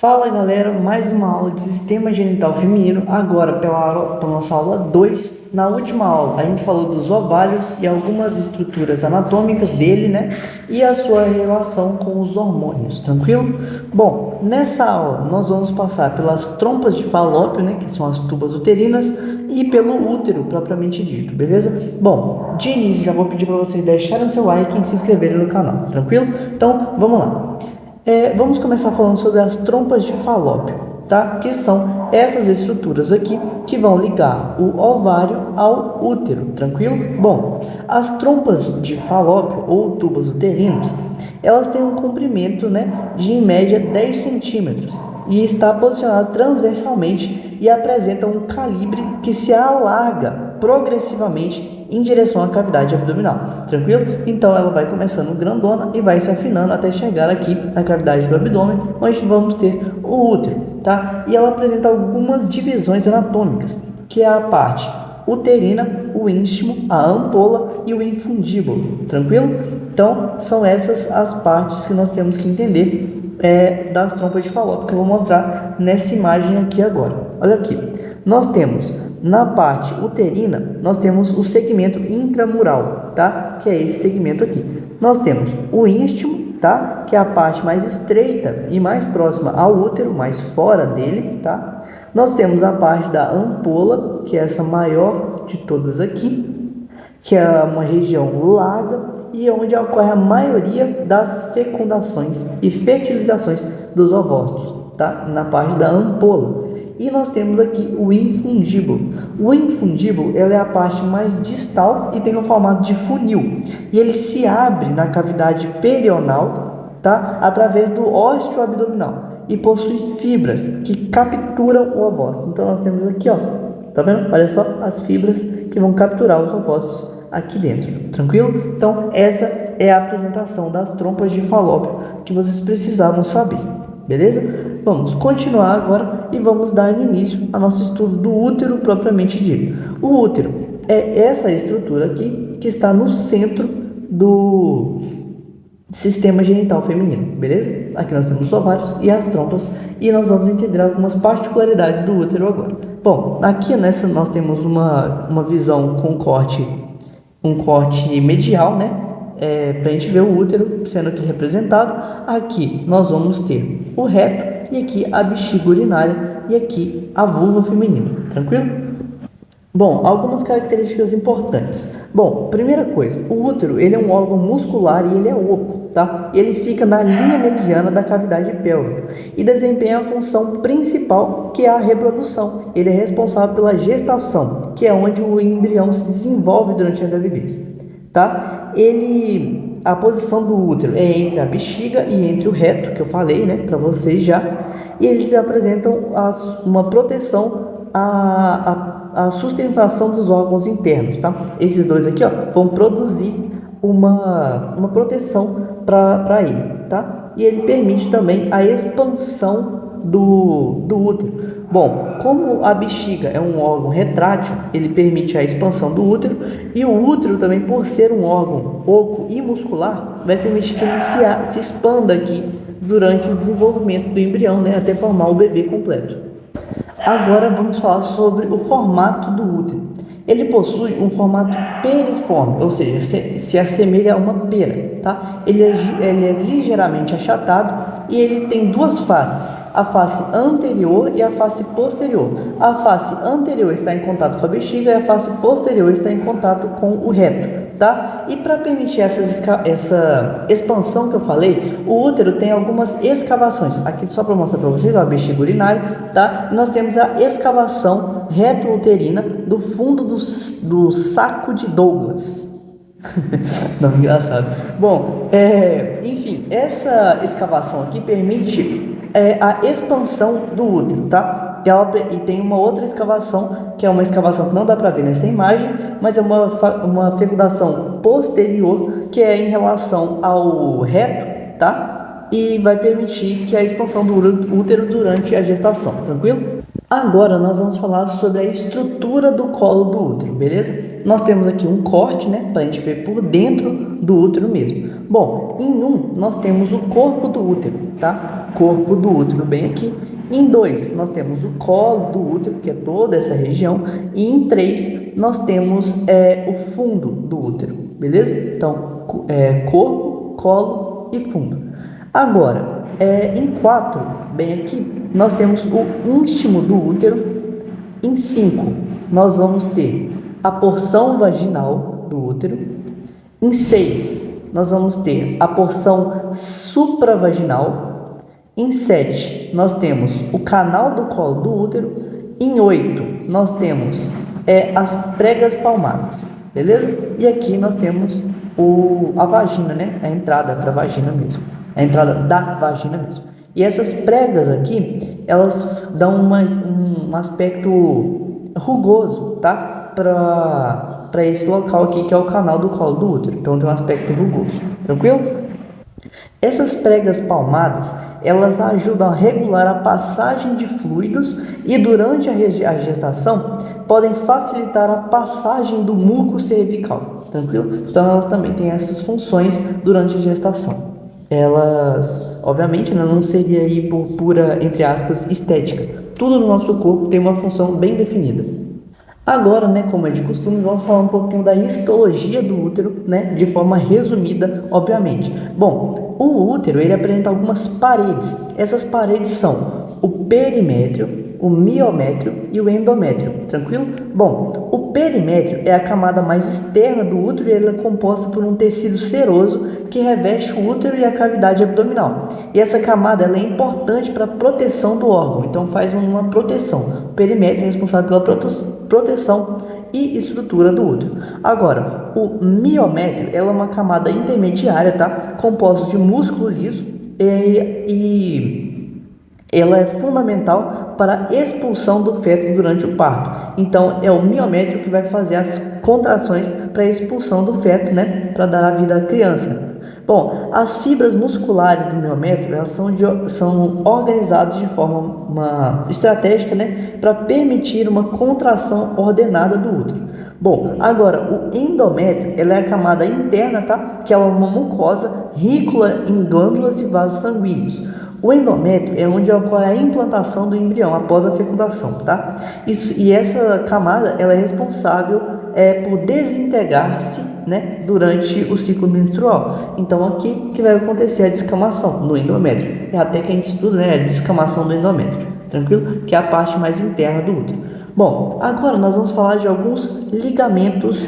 Fala galera, mais uma aula de sistema genital feminino, agora pela nossa aula 2. Na última aula a gente falou dos ovários e algumas estruturas anatômicas dele, né? E a sua relação com os hormônios, tranquilo? Bom, nessa aula nós vamos passar pelas trompas de Falópio, né? Que são as tubas uterinas, e pelo útero propriamente dito, beleza? Bom, de início já vou pedir para vocês deixarem o seu like e se inscreverem no canal, tranquilo? Então, vamos lá. Vamos começar falando sobre as trompas de Falópio, tá? Que são essas estruturas aqui que vão ligar o ovário ao útero, tranquilo? Bom, as trompas de Falópio ou tubas uterinas, elas têm um comprimento, né, de em média 10 centímetros e está posicionado transversalmente e apresenta um calibre que se alarga progressivamente em direção à cavidade abdominal, tranquilo? Então ela vai começando grandona e vai se afinando até chegar aqui na cavidade do abdômen, onde vamos ter o útero, tá? E ela apresenta algumas divisões anatômicas, que é a parte uterina, o ístimo, a ampola e o infundíbulo, tranquilo? Então são essas as partes que nós temos que entender das trompas de Falópio, que eu vou mostrar nessa imagem aqui agora. Olha aqui, nós temos na parte uterina, nós temos o segmento intramural, tá? Que é esse segmento aqui. Nós temos o ístimo, tá? Que é a parte mais estreita e mais próxima ao útero, mais fora dele, tá? Nós temos a parte da ampola, que é essa maior de todas aqui, que é uma região larga e onde ocorre a maioria das fecundações e fertilizações dos ovócitos, tá? Na parte da ampola. E nós temos aqui o infundíbulo. O infundíbulo é a parte mais distal e tem o formato de funil. E ele se abre na cavidade perional, tá? Através do ósteo abdominal e possui fibras que capturam o ovócito. Então nós temos aqui, ó, tá vendo? Olha só as fibras que vão capturar os ovócitos aqui dentro, tranquilo? Então essa é a apresentação das trompas de Falópio que vocês precisavam saber, beleza? Vamos continuar agora e vamos dar início ao nosso estudo do útero propriamente dito. O útero é essa estrutura aqui que está no centro do sistema genital feminino, beleza? Aqui nós temos os ovários e as trompas e nós vamos entender algumas particularidades do útero agora. Bom, aqui nessa nós temos uma visão com um corte medial, né? Para a gente ver o útero sendo aqui representado. Aqui nós vamos ter o reto e aqui a bexiga urinária e aqui a vulva feminina, tranquilo? Bom, algumas características importantes. Bom, primeira coisa, o útero ele é um órgão muscular e ele é oco, tá? Ele fica na linha mediana da cavidade pélvica e desempenha a função principal, que é a reprodução. Ele é responsável pela gestação, que é onde o embrião se desenvolve durante a gravidez, tá? A posição do útero é entre a bexiga e entre o reto, que eu falei, né, para vocês já, e eles apresentam uma proteção a sustentação dos órgãos internos, tá? Esses dois aqui, ó, vão produzir uma proteção para ele, tá? E ele permite também a expansão do útero. Bom, como a bexiga é um órgão retrátil, ele permite a expansão do útero, e o útero também, por ser um órgão oco e muscular, vai permitir que ele se expanda aqui durante o desenvolvimento do embrião, né, até formar o bebê completo. Agora vamos falar sobre o formato do útero. Ele possui um formato periforme, ou seja, se assemelha a uma pera, tá? Ele é ligeiramente achatado e ele tem duas faces, a face anterior e a face posterior. A face anterior está em contato com a bexiga e a face posterior está em contato com o reto, tá? E para permitir essa expansão que eu falei, o útero tem algumas escavações. Aqui só para mostrar para vocês, ó, a bexiga urinária, tá? E nós temos a escavação retrouterina do fundo do saco de Douglas. Não, engraçado. Bom, enfim, essa escavação aqui permite a expansão do útero, tá? E tem uma outra escavação, que é uma escavação que não dá para ver nessa imagem, mas é uma fecundação posterior, que é em relação ao reto, tá? E vai permitir que a expansão do útero durante a gestação, tranquilo? Agora nós vamos falar sobre a estrutura do colo do útero, beleza? Nós temos aqui um corte, né, para a gente ver por dentro do útero mesmo. Bom, nós temos o corpo do útero, tá? Corpo do útero bem aqui. Em 2, nós temos o colo do útero, que é toda essa região. E em 3, nós temos o fundo do útero, beleza? Então, corpo, colo e fundo. Agora, em 4, bem aqui, nós temos o ístimo do útero. Em 5, nós vamos ter a porção vaginal do útero. Em 6, nós vamos ter a porção supravaginal. Em 7, nós temos o canal do colo do útero. Em 8, nós temos as pregas palmadas, beleza? E aqui nós temos a vagina, né? A entrada para a vagina mesmo, a entrada da vagina mesmo. E essas pregas aqui, elas dão um aspecto rugoso, tá? Para esse local aqui, que é o canal do colo do útero. Então, tem um aspecto rugoso. Tranquilo? Essas pregas palmadas, elas ajudam a regular a passagem de fluidos e, durante a gestação, podem facilitar a passagem do muco cervical. Tranquilo? Então, elas também têm essas funções durante a gestação. Elas, obviamente, não seria aí por pura, entre aspas, estética. Tudo no nosso corpo tem uma função bem definida. Agora, né, como é de costume, vamos falar um pouquinho da histologia do útero, né, de forma resumida, obviamente. Bom, o útero, ele apresenta algumas paredes. Essas paredes são o perimétrio, o miométrio e o endométrio, tranquilo? Bom, o perimétrio é a camada mais externa do útero e ele é composta por um tecido seroso que reveste o útero e a cavidade abdominal. E essa camada ela é importante para a proteção do órgão, então faz uma proteção. O perimétrio é responsável pela proteção e estrutura do útero. Agora, o miométrio ela é uma camada intermediária, tá? Composta de músculo liso e ela é fundamental para a expulsão do feto durante o parto. Então, é o miométrio que vai fazer as contrações para a expulsão do feto, né, para dar a vida à criança. Bom, as fibras musculares do miométrio elas são organizadas de forma estratégica, né, para permitir uma contração ordenada do útero. Bom, agora o endométrio ela é a camada interna, tá? Que ela é uma mucosa rígula em glândulas e vasos sanguíneos. O endométrio é onde ocorre a implantação do embrião após a fecundação, tá? E essa camada ela é responsável por desintegrar-se, né, durante o ciclo menstrual. Então aqui que vai acontecer a descamação no endométrio. É até que a gente estuda, né, a descamação do endométrio, tranquilo? Que é a parte mais interna do útero. Bom, agora nós vamos falar de alguns ligamentos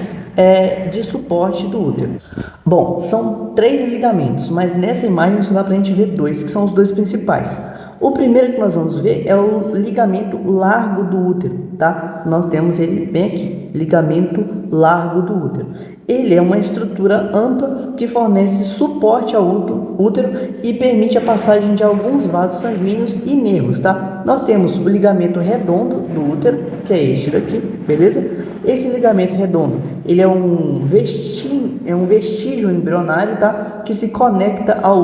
de suporte do útero. Bom, são 3 ligamentos, mas nessa imagem só dá para a gente ver 2, que são os 2 principais. O primeiro que nós vamos ver é o ligamento largo do útero, tá? Nós temos ele bem aqui, ligamento largo do útero. Ele é uma estrutura ampla que fornece suporte ao útero e permite a passagem de alguns vasos sanguíneos e nervos, tá? Nós temos o ligamento redondo do útero, que é este daqui, beleza? Esse ligamento redondo, ele é um vestígio embrionário, tá? Que se conecta ao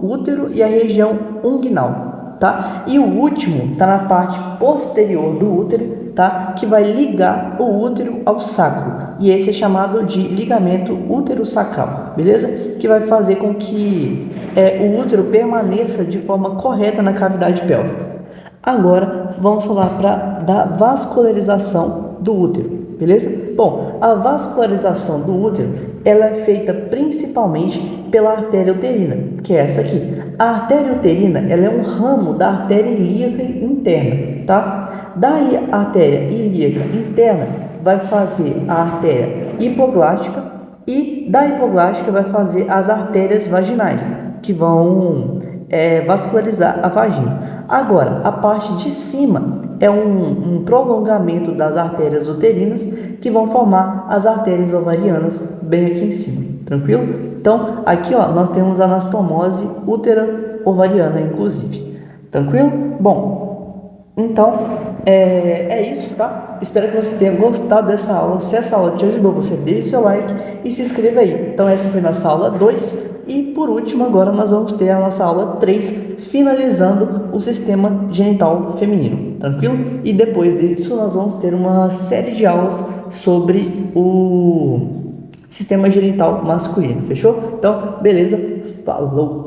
útero e à região unguinal. Tá? E o último está na parte posterior do útero, tá? Que vai ligar o útero ao sacro, e esse é chamado de ligamento útero-sacral, beleza? Que vai fazer com que o útero permaneça de forma correta na cavidade pélvica. Agora vamos falar da vascularização do útero, beleza? Bom, a vascularização do útero ela é feita principalmente pela artéria uterina, que é essa aqui. A artéria uterina ela é um ramo da artéria ilíaca interna, tá? Da artéria ilíaca interna vai fazer a artéria hipoglástica e da hipoglástica vai fazer as artérias vaginais, que vão vascularizar a vagina. Agora, a parte de cima é um prolongamento das artérias uterinas que vão formar as artérias ovarianas bem aqui em cima, tranquilo? Então, aqui ó, nós temos a anastomose útera ovariana, inclusive, tranquilo? Bom, então é isso, tá? Espero que você tenha gostado dessa aula. Se essa aula te ajudou, você deixe seu like e se inscreva aí. Então, essa foi nossa aula 2 e, por último, agora nós vamos ter a nossa aula 3, finalizando o sistema genital feminino, tranquilo? E depois disso, nós vamos ter uma série de aulas sobre o sistema genital masculino, fechou? Então, beleza? Falou!